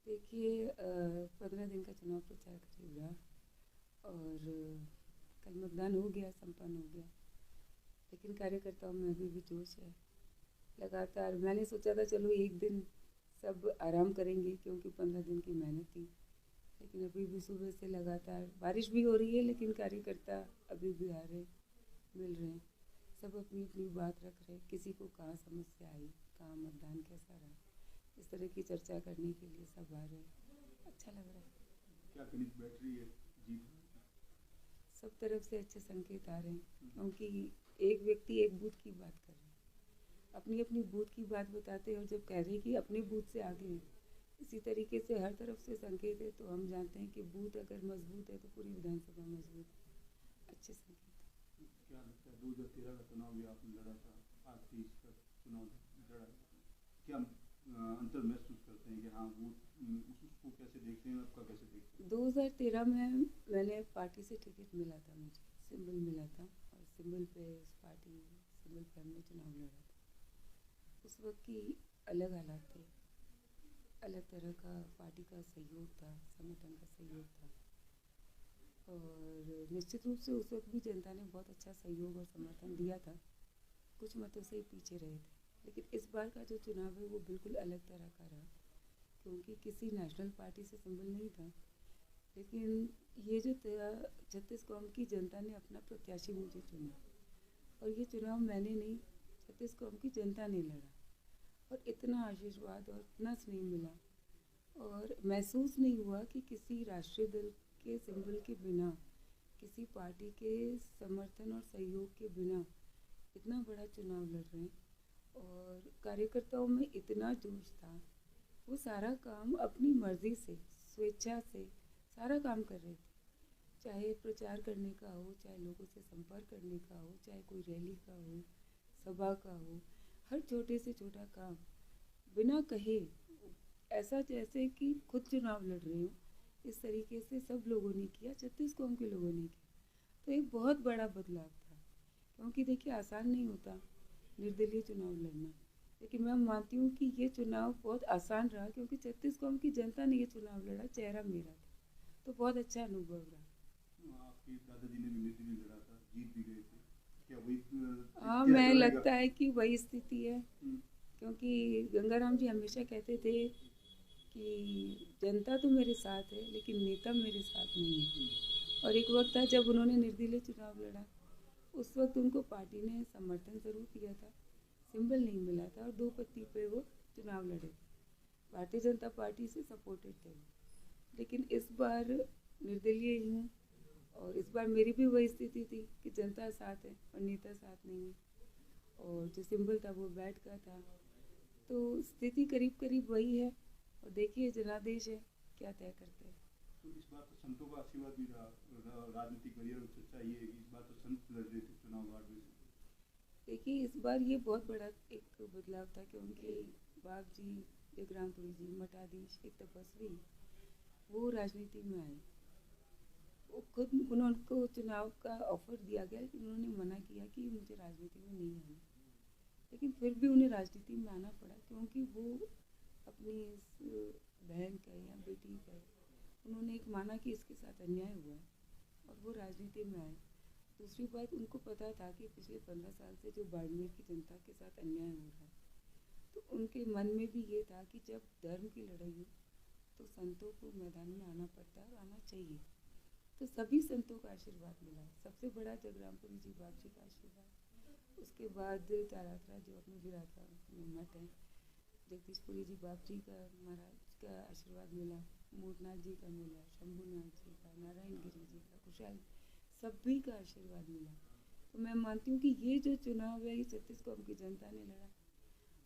देखिए 15 दिन का चुनाव प्रचार करीब रहा और कल मतदान हो गया, संपन्न हो गया। लेकिन कार्यकर्ताओं में अभी भी जोश है। लगातार मैंने सोचा था चलो एक दिन सब आराम करेंगे क्योंकि 15 दिन की मेहनत थी, लेकिन अभी भी सुबह से लगातार बारिश भी हो रही है, लेकिन कार्यकर्ता अभी भी आ रहे, मिल रहे हैं। सब अपनी अपनी बात रख रहे, किसी को कहाँ समस्या आई, कहाँ मतदान कैसा रहा, इस तरह की चर्चा करने के लिए सब आ रहे हैं। अच्छा लग रहा है। क्या गणित बैठ रही है जीत? सब तरफ से अच्छे संकेत आ रहे हैं क्योंकि एक व्यक्ति एक बूथ की बात कर रहे हैं, अपनी अपनी बूथ की बात बताते हैं और जब कह रहे हैं कि अपने बूथ से आगे हैं, इसी तरीके से हर तरफ से संकेत है। तो हम जानते हैं कि बूथ अगर मजबूत है तो पूरी विधानसभा मजबूत है। अच्छे संकेत। क्या लगता है 2013 का चुनाव भी आपने लड़ा था, आज 30 का चुनाव लड़ा, क्या अंतर महसूस करते हैं कि हाँ वो उसको कैसे देखते हैं, आपका कैसे देखते हैं? 2013 में मैंने पार्टी से टिकट मिला था, मुझे सिंबल मिला था और सिंबल पे उस पार्टी सिंबल पे हमने चुनाव लड़ा था। उस वक्त की अलग हालात थे, अलग तरह का पार्टी का सहयोग था, संगठन का सहयोग था और निश्चित रूप से उस वक्त भी जनता ने बहुत अच्छा सहयोग और समर्थन दिया था। कुछ मतों से ही पीछे रहे थे, लेकिन इस बार का जो चुनाव है वो बिल्कुल अलग तरह का रहा क्योंकि किसी नेशनल पार्टी से सिंबल नहीं था, लेकिन ये जो 36 कौम की जनता ने अपना प्रत्याशी मुझे चुना और ये चुनाव मैंने नहीं, 36 कौम की जनता ने लड़ा और इतना आशीर्वाद और इतना स्नेह मिला और महसूस नहीं हुआ कि किसी राष्ट्रीय दल के सिंबल के बिना, किसी पार्टी के समर्थन और सहयोग के बिना इतना बड़ा चुनाव लड़ रहे हैं। और कार्यकर्ताओं में इतना जोश था, वो सारा काम अपनी मर्जी से, स्वेच्छा से सारा काम कर रहे थे, चाहे प्रचार करने का हो, चाहे लोगों से संपर्क करने का हो, चाहे कोई रैली का हो, सभा का हो, हर छोटे से छोटा काम बिना कहे, ऐसा जैसे कि खुद चुनाव लड़ रहे हो, इस तरीके से सब लोगों ने किया, 36 कौम के लोगों ने किया। तो एक बहुत बड़ा बदलाव था क्योंकि देखिए आसान नहीं होता निर्दलीय चुनाव लड़ना, लेकिन मैं मानती हूँ कि ये चुनाव बहुत आसान रहा क्योंकि 36 कौम की जनता ने ये चुनाव लड़ा, चेहरा मेरा था, तो बहुत अच्छा अनुभव रहा। आपके दादाजी ने भी निर्दलीय लड़ा था, जीत भी गए थे, क्या वही हाँ, क्या मैं रहेगा? लगता है कि वही स्थिति है क्योंकि गंगाराम जी हमेशा कहते थे कि जनता तो मेरे साथ है लेकिन नेता मेरे साथ नहीं है। और एक वक्त था जब उन्होंने निर्दलीय चुनाव लड़ा, उस वक्त उनको पार्टी ने समर्थन ज़रूर दिया था, सिंबल नहीं मिला था और दो पत्ती पे वो चुनाव लड़े थे, भारतीय जनता पार्टी से सपोर्टेड थे वो। लेकिन इस बार निर्दलीय ही हूँ और इस बार मेरी भी वही स्थिति थी कि जनता साथ है और नेता साथ नहीं है और जो सिंबल था वो बैठ का था, तो स्थिति करीब करीब वही है और देखिए जनादेश है क्या तय करते हैं। तो इस बार तो संतों का आशीर्वाद भी रहा, राजनीतिक करियर में चर्चा ये है कि इस बार तो संत लड़ रहे थे चुनाव वार्ड में से। देखिए इस बार ये बहुत बड़ा एक बदलाव था क्योंकि बाग जी, जगरामपुरी जी, मठाधीश, एक तपस्वी, वो राजनीति में आए। वो खुद उनको चुनाव का ऑफर दिया गया लेकिन उन्होंने मना किया कि मुझे राजनीति में नहीं आना, लेकिन फिर भी उन्हें राजनीति में आना पड़ा क्योंकि वो अपनी इस बहन का या बेटी का, उन्होंने एक माना कि इसके साथ अन्याय हुआ है और वो राजनीति में आए। दूसरी बात, उनको पता था कि पिछले 15 साल से जो बाड़मेर की जनता के साथ अन्याय हो रहा है, तो उनके मन में भी ये था कि जब धर्म की लड़ाई हो तो संतों को मैदान में आना पड़ता है और आना चाहिए। तो सभी संतों का आशीर्वाद मिला, सबसे बड़ा जगरामपुरी जी बाग जी का आशीर्वाद, उसके बाद तारात्रा जो अपने विराता में मठ है, जगदीशपुरी जी बाप जी का, महाराज का आशीर्वाद मिला, मूर्तनाथ जी का मिला, शंभुनाथ जी का, नारायण गिरी जी का, कुशाल, सभी का आशीर्वाद मिला। तो मैं मानती हूँ कि ये जो चुनाव है ये 36 कौम की जनता ने लड़ा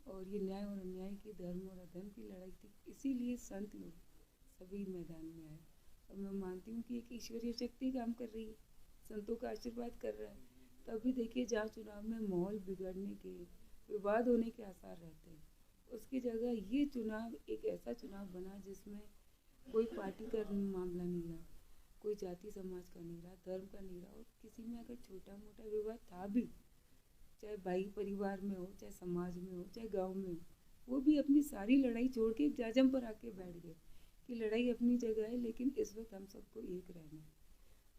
और ये न्याय और अन्याय की, धर्म और अधर्म की लड़ाई थी, इसीलिए संत लोग सभी मैदान में आए और मैं मानती हूँ कि एक ईश्वरीय शक्ति काम कर रही है, संतों का आशीर्वाद कर रहा है। तभी देखिए जहाँ चुनाव में माहौल बिगड़ने के, विवाद होने के आसार रहते हैं, उसकी जगह ये चुनाव एक ऐसा चुनाव बना जिसमें कोई पार्टी का मामला नहीं रहा, कोई जाति समाज का नहीं रहा, धर्म का नहीं रहा, और किसी में अगर छोटा मोटा विवाद था भी, चाहे भाई परिवार में हो, चाहे समाज में हो, चाहे गांव में हो, वो भी अपनी सारी लड़ाई छोड़ के एक जाजम पर आके बैठ गए कि लड़ाई अपनी जगह है, लेकिन इस वक्त हम सबको एक रहना है।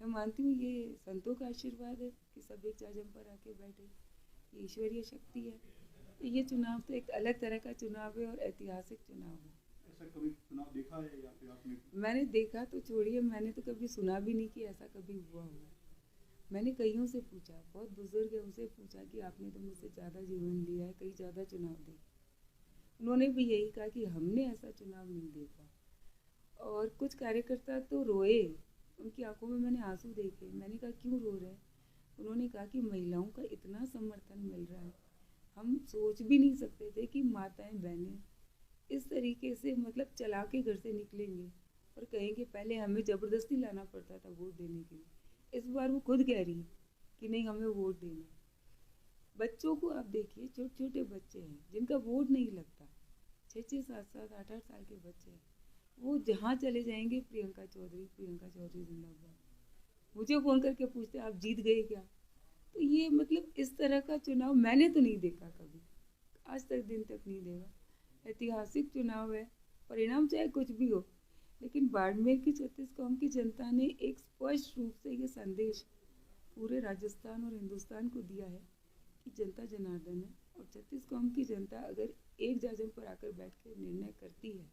मैं मानती हूँ ये संतों का आशीर्वाद है कि सब एक जाजम पर आके बैठे, ये ईश्वरीय शक्ति है। तो ये चुनाव तो एक अलग तरह का चुनाव है और ऐतिहासिक चुनाव है। ऐसा कभी चुनाव देखा है या फिर आपने? मैंने देखा तो छोड़िए, मैंने तो कभी सुना भी नहीं कि ऐसा कभी हुआ हो। मैंने कईयों से पूछा, बहुत बुजुर्ग है, उनसे पूछा कि आपने तो मुझसे ज़्यादा जीवन लिया है, कई ज़्यादा चुनाव देखे। उन्होंने भी यही कहा कि हमने ऐसा चुनाव नहीं देखा। और कुछ कार्यकर्ता तो रोए, उनकी आंखों में मैंने आंसू देखे। मैंने कहा क्यों रो रहे हैं? उन्होंने कहा कि महिलाओं का इतना समर्थन मिल रहा है, हम सोच भी नहीं सकते थे कि माताएं बहनें इस तरीके से मतलब चला के घर से निकलेंगे और कहेंगे पहले हमें ज़बरदस्ती लाना पड़ता था वोट देने के लिए, इस बार वो खुद कह रही है कि नहीं हमें वोट देना। बच्चों को आप देखिए, छोटे छोटे बच्चे हैं जिनका वोट नहीं लगता, 6-6, 7-7, 8-8 साल के बच्चे हैं, वो जहाँ चले जाएंगे प्रियंका चौधरी जिंदाबाद। मुझे फ़ोन करके पूछते आप जीत गए क्या? तो ये मतलब इस तरह का चुनाव मैंने तो नहीं देखा कभी, आज तक दिन तक नहीं देखा। ऐतिहासिक चुनाव है, परिणाम चाहे कुछ भी हो, लेकिन बाड़मेर की 36 कौम की जनता ने एक स्पष्ट रूप से ये संदेश पूरे राजस्थान और हिंदुस्तान को दिया है कि जनता जनार्दन है। और 36 कौम की जनता अगर एक जाजम पर आकर बैठ कर निर्णय करती है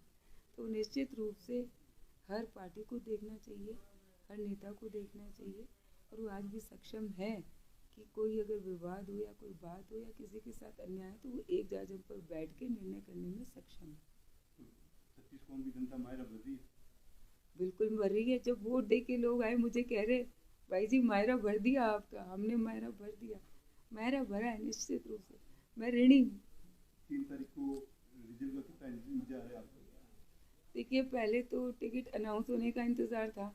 तो निश्चित रूप से हर पार्टी को देखना चाहिए, हर नेता को देखना चाहिए, और वो आज भी सक्षम है कि कोई अगर विवाद हो या कोई बात हो या किसी के साथ अन्याय है तो वो एक जाजम पर बैठ के निर्णय करने में सक्षम है। 36 कौम की जनता मायरा भर रही है? बिल्कुल भर रही है। जब वोट दे के लोग आए मुझे कह रहे भाई जी मायरा भर दिया आपका, हमने मायरा भर दिया। मायरा भरा है निश्चित रूप से, मैं ऋणी हूँ। 3 तारीख को रिजल्ट का कितना इंतजार है आपको? देखिए पहले तो टिकट अनाउंस होने का इंतज़ार था,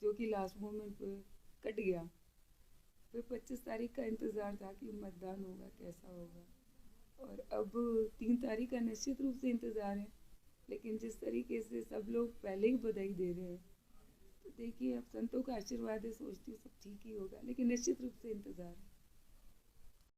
जो कि लास्ट मोमेंट पे कट गया। फिर 25 तारीख का इंतज़ार था कि मतदान होगा कैसा होगा, और अब 3 तारीख का निश्चित रूप से इंतज़ार है। लेकिन जिस तरीके से सब लोग पहले ही बधाई दे रहे हैं, तो देखिए अब संतों का आशीर्वाद है, सोचती हूँ सब ठीक ही होगा, लेकिन निश्चित रूप से इंतज़ार है।